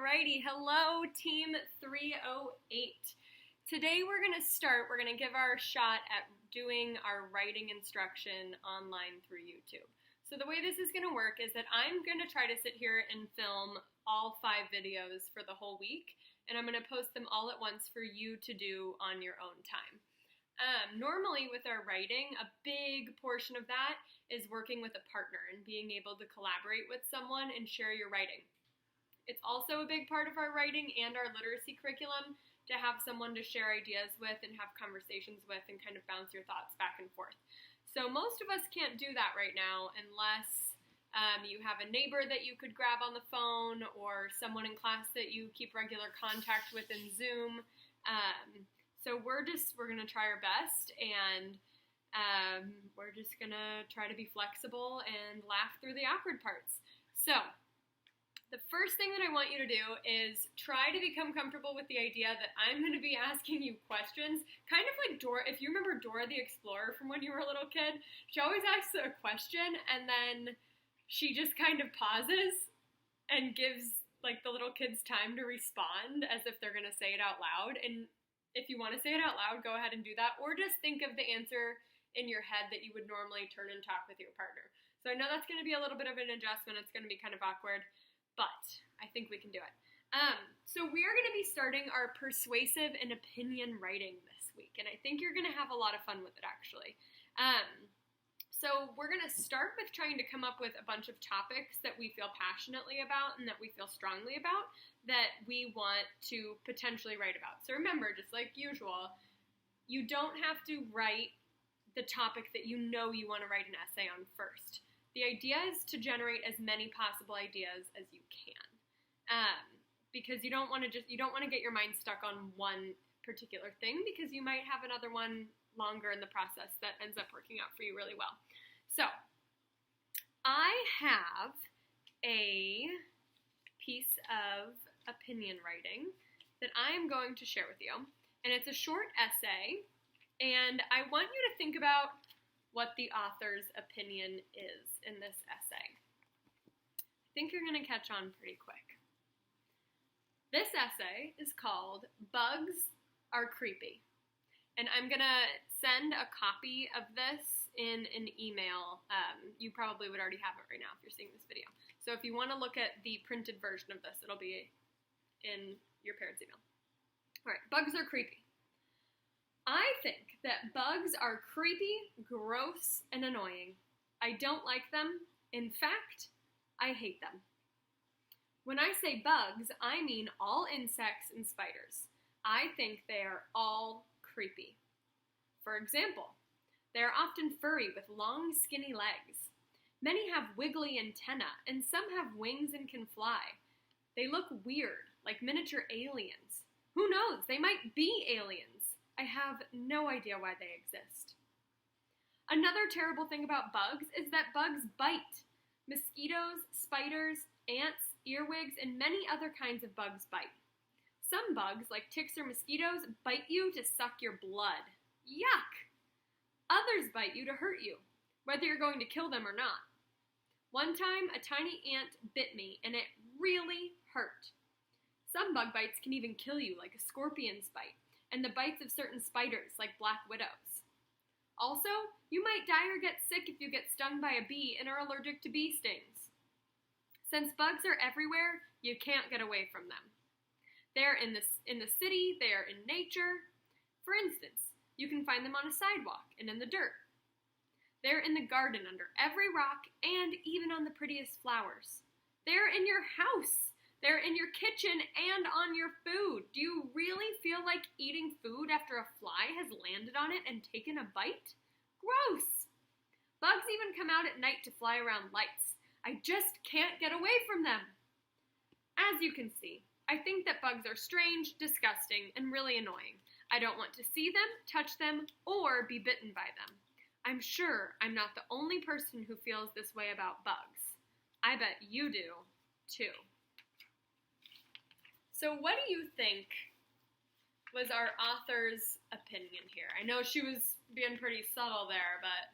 Alrighty, hello Team 308. Today we're going to give our shot at doing our writing instruction online through YouTube. So the way this is going to work is that I'm going to try to sit here and film all 5 videos for the whole week, and I'm going to post them all at once for you to do on your own time. Normally with our writing, a big portion of that is working with a partner and being able to collaborate with someone and share your writing. It's also a big part of our writing and our literacy curriculum to have someone to share ideas with and have conversations with and kind of bounce your thoughts back and forth. So most of us can't do that right now unless you have a neighbor that you could grab on the phone or someone in class that you keep regular contact with in Zoom. So we're going to try our best, and we're just going to try to be flexible and laugh through the awkward parts. So the first thing that I want you to do is try to become comfortable with the idea that I'm going to be asking you questions, kind of like Dora. If you remember Dora the Explorer from when you were a little kid, she always asks a question and then she just kind of pauses and gives like the little kids time to respond as if they're going to say it out loud. And if you want to say it out loud, go ahead and do that, or just think of the answer in your head that you would normally turn and talk with your partner. So I know that's going to be a little bit of an adjustment. It's going to be kind of awkward, but I think we can do it. So we are going to be starting our persuasive and opinion writing this week, and I think you're going to have a lot of fun with it, actually. So we're going to start with trying to come up with a bunch of topics that we feel passionately about and that we feel strongly about that we want to potentially write about. So remember, just like usual, you don't have to write the topic that you know you want to write an essay on first. The idea is to generate as many possible ideas as you can, because you don't want to get your mind stuck on one particular thing, because you might have another one longer in the process that ends up working out for you really well. So I have a piece of opinion writing that I am going to share with you, and it's a short essay, and I want you to think about what the author's opinion is in this essay. I think you're going to catch on pretty quick. This essay is called Bugs Are Creepy, and I'm going to send a copy of this in an email. You probably would already have it right now if you're seeing this video. So if you want to look at the printed version of this, it'll be in your parents' email. All right, bugs are creepy. I think that bugs are creepy, gross, and annoying. I don't like them. In fact, I hate them. When I say bugs, I mean all insects and spiders. I think they are all creepy. For example, they are often furry with long, skinny legs. Many have wiggly antennae, and some have wings and can fly. They look weird, like miniature aliens. Who knows? They might be aliens. I have no idea why they exist. Another terrible thing about bugs is that bugs bite. Mosquitoes, spiders, ants, earwigs, and many other kinds of bugs bite. Some bugs, like ticks or mosquitoes, bite you to suck your blood. Yuck! Others bite you to hurt you, whether you're going to kill them or not. One time, a tiny ant bit me, and it really hurt. Some bug bites can even kill you, like a scorpion's bite, and the bites of certain spiders, like black widows. Also, you might die or get sick if you get stung by a bee and are allergic to bee stings. Since bugs are everywhere, you can't get away from them. They're in the city, they are in nature. For instance, you can find them on a sidewalk and in the dirt. They're in the garden under every rock and even on the prettiest flowers. They're in your house. They're in your kitchen and on your food. Do you really feel like eating food after a fly has landed on it and taken a bite? Gross! Bugs even come out at night to fly around lights. I just can't get away from them. As you can see, I think that bugs are strange, disgusting, and really annoying. I don't want to see them, touch them, or be bitten by them. I'm sure I'm not the only person who feels this way about bugs. I bet you do, too. So what do you think was our author's opinion here? I know she was being pretty subtle there, but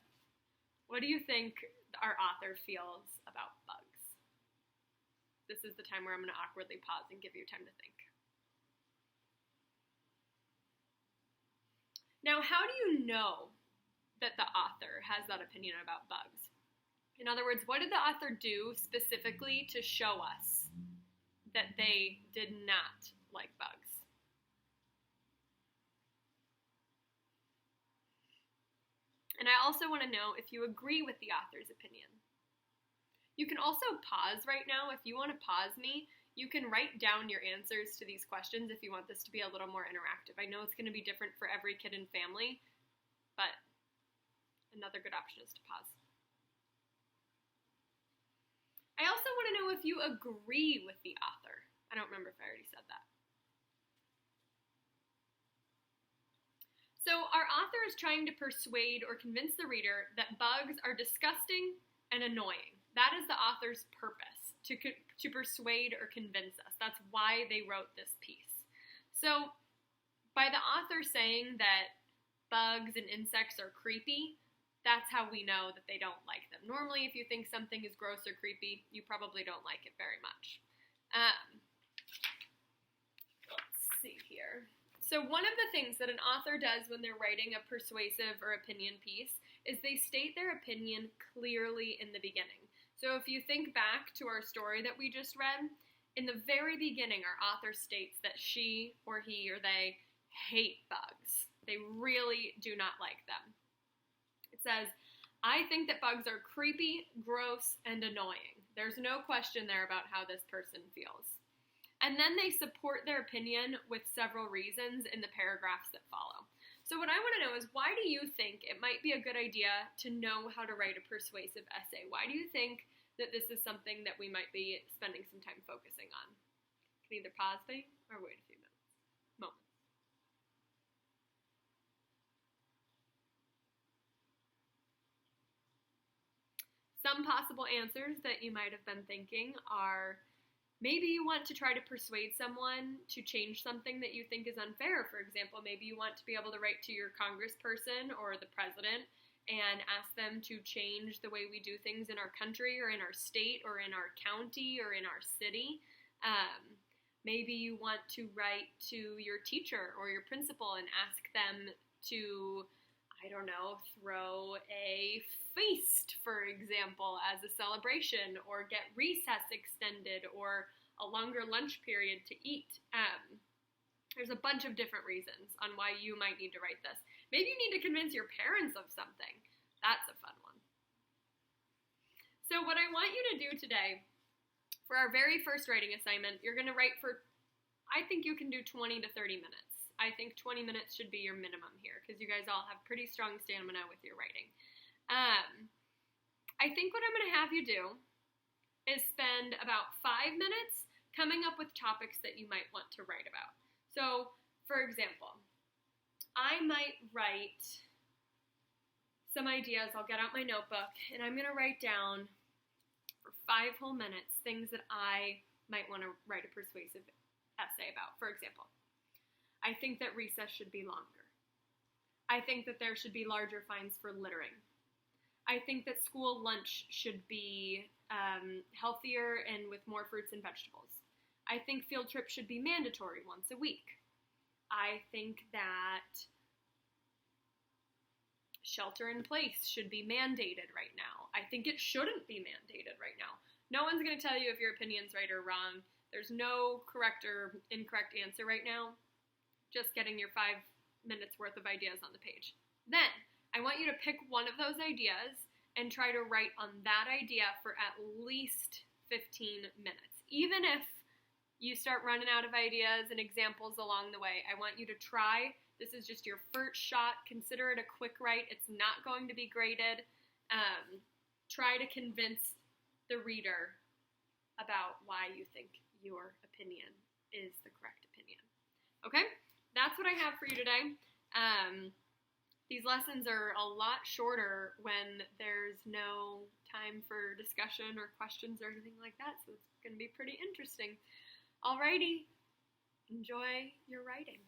what do you think our author feels about bugs? this is the time where I'm going to awkwardly pause and give you time to think. Now, how do you know that the author has that opinion about bugs? In other words, what did the author do specifically to show us that they did not like bugs? And I also want to know if you agree with the author's opinion. You can also pause right now. If you want to pause me, you can write down your answers to these questions if you want this to be a little more interactive. I know it's going to be different for every kid and family, but another good option is to pause. I also want to know if you agree with the author. I don't remember if I already said that. So our author is trying to persuade or convince the reader that bugs are disgusting and annoying. That is the author's purpose, to persuade or convince us. That's why they wrote this piece. So by the author saying that bugs and insects are creepy, that's how we know that they don't like them. Normally, if you think something is gross or creepy, you probably don't like it very much. Let's see here. So one of the things that an author does when they're writing a persuasive or opinion piece is they state their opinion clearly in the beginning. So if you think back to our story that we just read, in the very beginning, our author states that she or he or they hate bugs. They really do not like them. It says, I think that bugs are creepy, gross, and annoying. There's no question there about how this person feels. And then they support their opinion with several reasons in the paragraphs that follow. So what I want to know is, why do you think it might be a good idea to know how to write a persuasive essay? Why do you think that this is something that we might be spending some time focusing on? You can either pause me or wait a few moments. Some possible answers that you might have been thinking are, maybe you want to try to persuade someone to change something that you think is unfair. For example, maybe you want to be able to write to your congressperson or the president and ask them to change the way we do things in our country or in our state or in our county or in our city. Maybe you want to write to your teacher or your principal and ask them to, I don't know, throw a feast, for example, as a celebration, or get recess extended, or a longer lunch period to eat. There's a bunch of different reasons on why you might need to write this. Maybe you need to convince your parents of something. That's a fun one. So what I want you to do today, for our very first writing assignment, you're going to write for, I think you can do 20 to 30 minutes. I think 20 minutes should be your minimum here, because you guys all have pretty strong stamina with your writing. I think what I'm going to have you do is spend about 5 minutes coming up with topics that you might want to write about. So, for example, I might write some ideas. I'll get out my notebook, and I'm going to write down for 5 whole minutes things that I might want to write a persuasive essay about. For example, I think that recess should be longer. I think that there should be larger fines for littering. I think that school lunch should be healthier and with more fruits and vegetables. I think field trips should be mandatory once a week. I think that shelter in place should be mandated right now. I think it shouldn't be mandated right now. No one's going to tell you if your opinion's right or wrong. There's no correct or incorrect answer right now. Just getting your 5 minutes worth of ideas on the page. Then, I want you to pick one of those ideas and try to write on that idea for at least 15 minutes. Even if you start running out of ideas and examples along the way, I want you to try. This is just your first shot. Consider it a quick write. It's not going to be graded. Try to convince the reader about why you think your opinion is the correct opinion. Okay? That's what I have for you today. These lessons are a lot shorter when there's no time for discussion or questions or anything like that, so it's going to be pretty interesting. Alrighty, enjoy your writing.